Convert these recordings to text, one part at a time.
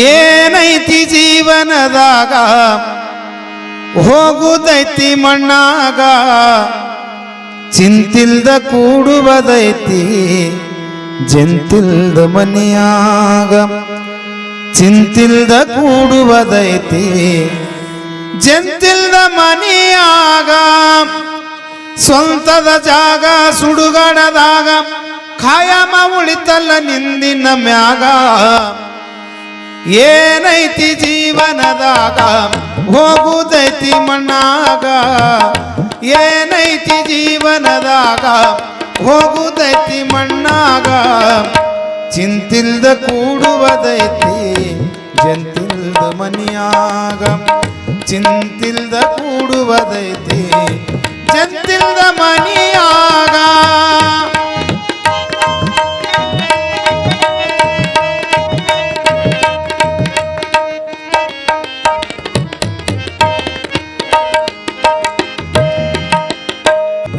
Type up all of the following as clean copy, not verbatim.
ಏನೈತಿ ಜೀವನದಾಗ ಹೋಗುದೈತಿ ಮಣ್ಣಾಗ, ಚಿಂತಿಲ್ದ ಕೂಡುವುದೈತಿ ಜಂತಿಲ್ದ ಮನಿಯಾಗ. ಚಿಂತಿಲ್ದ ಕೂಡುವುದೈತಿ ಜಂತಿಲ್ದ ಮನಿಯಾಗ. ಸ್ವಂತದ ಜಾಗ ಸುಡುಗಾಡದಾಗ ಖಾಯಮ ಉಳಿತಲ್ಲ ನಿಂದಿನ ಮ್ಯಾಗ. ಏನೈತಿ ಜೀವನದಾಗ ಹೋಗುದೈತಿ ಮಣ್ಣಾಗ. ಏನೈತಿ ಜೀವನದಾಗ ಹೋಗುದೈತಿ ಮಣ್ಣಾಗ. ಚಿಂತಿಲ್ದ ಕೂಡುವುದೈತಿ ಜಂತಿಲ್ದ ಮನಿಯಾಗ. ಚಿಂತಿಲ್ದ ಕೂಡುವುದೈತಿ ಜಂತಿಲ್ದ ಮನಿಯಾಗ.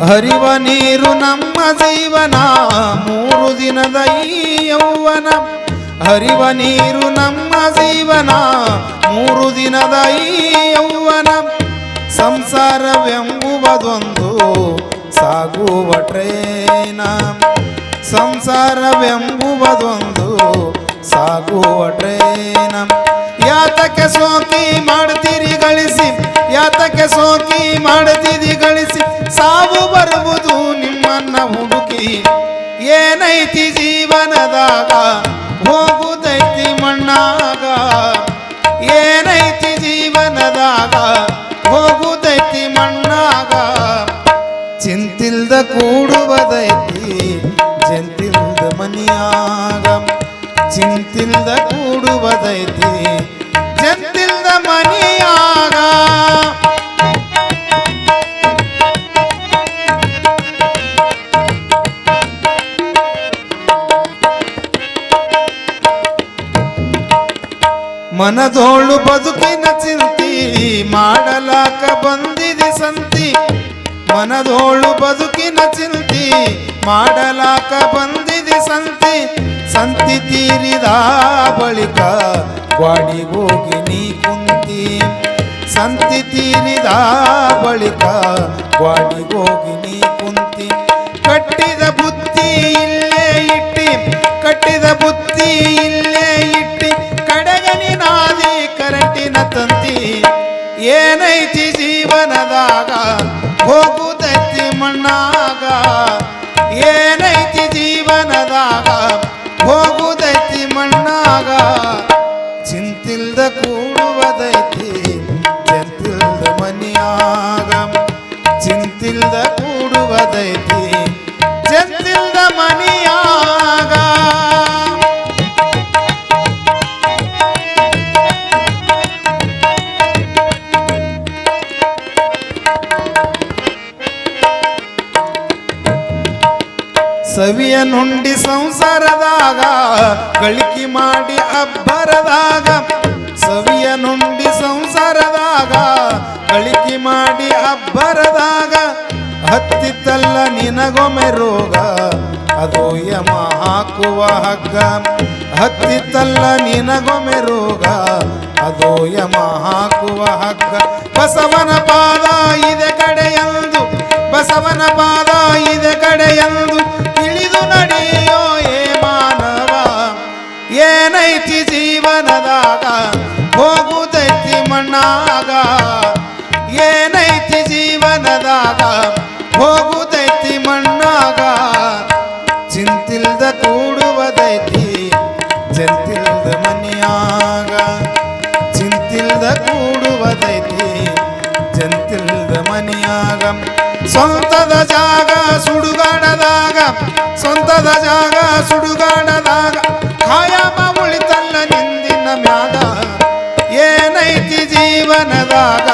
ಹರಿವ ನೀರು ನಮ್ಮ ಜೀವನ, 3 ದಿನದ ಈ ಯೌವನ. ಹರಿವ ನೀರು ನಮ್ಮ ಜೀವನ, 3 ದಿನದ ಈ ಯೌವನ. ಸಂಸಾರವೆಂಬುವುದೊಂದು ಸಾಗುವ ಟ್ರೇನ. ಸಂಸಾರವೆಂಬುವುದೊಂದು ಸಾಗುವ ಟ್ರೇನ. ಯಾತಕ್ಕೆ ಸೋಕಿ ಮಾಡ್ತೀರಿ ಗಳಿಸಿ, ಯಾತಕ್ಕೆ ಸೋಕಿ ಮಾಡ್ತೀರಿ ಗಳಿಸಿ. ಸಾವು ಬರುವುದು ನಿಮ್ಮನ್ನ ಹುಡುಕಿ. ಏನೈತಿ ಜೀವನದಾಗ ಹೋಗುದೈತಿ ಮಣ್ಣಾಗ. ಏನೈತಿ ಜೀವನದಾಗ ಹೋಗುದೈತಿ ಮಣ್ಣಾಗ. ಚಿಂತಿಲ್ದ ಕೂಡುವುದೈತಿ ಜಂತಿಲ್ದ ಮನಿಯಾಗ. ಚಿಂತಿಲ್ದ ಕೂಡುವುದೈತಿ ಜಂತಿಲ್ದ ಮನಿಯಾಗ. ಮನದೋಳು ಬದುಕಿನ ಚಿಂತಿ ಮಾಡಲಾಕ ಬಂದಿದೆ ಸಂತಿ. ಮನದೋಳು ಬದುಕಿನ ಚಿಂತಿ ಮಾಡಲಾಕ ಬಂದಿದೆ ಸಂತಿ. ಸಂತಿ ತೀರಿದ ಬಳಿಕ ಗ್ವಾಡಿಗೋಗಿ ನೀ ಕುಂತಿ. ಸಂತಿ ತೀರಿದ ಬಳಿಕ ಗ್ವಾಡಿಗೋಗಿ ನೀ ಕುಂತಿ. ಕಟ್ಟಿದ ಬುತ್ತಿ ಇಲ್ಲೇ ಇಟ್ಟಿ, ಕಟ್ಟಿದ ಬುತ್ತಿ ಇಲ್ಲೇ ಇಟ್ಟಿ. ಕಡೆಗನಿ ನಾದಿ ಕರೆಂಟಿನ ತಂತಿ. ಏನೈತಿ ಜೀವನದಾಗ ಹೋಗುದೈತಿ ಮಣ್ಣಾಗ. ಏನೈತಿ ಜೀವನದಾಗ ಹೋಗುದೈತಿ ಮಣ್ಣಾಗ. ಚಿಂತಿಲ್ದ ಕೂಡುವುದೈತಿ ಜಂತಿಲ್ದ ಮನಿಯಾಗ. ಚಿಂತಿಲ್ದ ಕೂಡುವುದೈತಿ ಜಂತಿಲ್ದ ಮನಿಯಾಗ. ಸವಿಯ ನುಂಡಿ ಸಂಸಾರದಾಗ ಗಳಿಕೆ ಮಾಡಿ ಅಬ್ಬರದಾಗ. ಸವಿಯ ನುಂಡಿ ಸಂಸಾರದಾಗ ಗಳಿಕೆ ಮಾಡಿ ಅಬ್ಬರದಾಗ. ಹತ್ತಿತ್ತಲ್ಲ ನಿನಗೊಮ್ಮೆ ರೋಗ, ಅದು ಯಮ ಹಾಕುವ ಹಗ್ಗ. ಹತ್ತಿತ್ತಲ್ಲ ನಿನಗೊಮ್ಮೆ ರೋಗ, ಅದು ಯಮ ಹಾಕುವ ಹಗ್ಗ. ಬಸವನ ಪಾದ ಇದೆ ಕಡೆಯಂದು, ಬಸವನ ಪಾದ ಇದೆ ಕಡೆಯಂದು. ತಿಳಿದು ನಡೆಯೋ ಏ ಮಾನವ. ಏನೈತಿ ಜೀವನದಾಗ ಹೋಗುದೈತಿ ಮಣ್ಣಾಗ. ಏನೈತಿ ಜೀವನದಾಗ ಹೋಗುದೈತಿ ಮಣ್ಣಾಗ. ಚಿಂತಿಲ್ದ ಕೂಡುವುದೈತಿ ಜಂತಿಲ್ದ ಮನಿಯಾಗ. ಚಿಂತಿಲ್ದ ಕೂಡುವುದೈತಿ ಜಂತಿಲ್ದ ಮನಿಯಾಗ. ಸ್ವಂತದ ಜಾಗ ಸುಡುಗಾಡದಾಗ, ಸ್ವಂತದ ಜಾಗ ಸುಡುಗಾಡದಾಗ. ಖಾಯಮ ಉಳಿತಲ್ಲ ನಿಂದಿನ ಮ್ಯಾಗ. ಏನೈತಿ ಜೀವನದಾಗ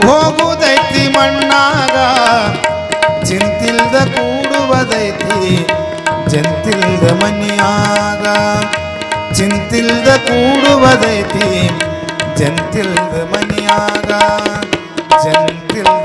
ಹೋಗುದೈತಿ ಮಣ್ಣಾಗ. ಚಿಂತಿಲ್ದ ಕೂಡುವುದೈತಿ ಜಂತಿಲ್ದ ಮನಿಯಾಗ. ಚಿಂತಿಲ್ದ ಕೂಡುವುದೈತಿ ಜಂತಿಲ್ದ ಮನಿಯಾಗ. ಜಂತಿಲ್ದ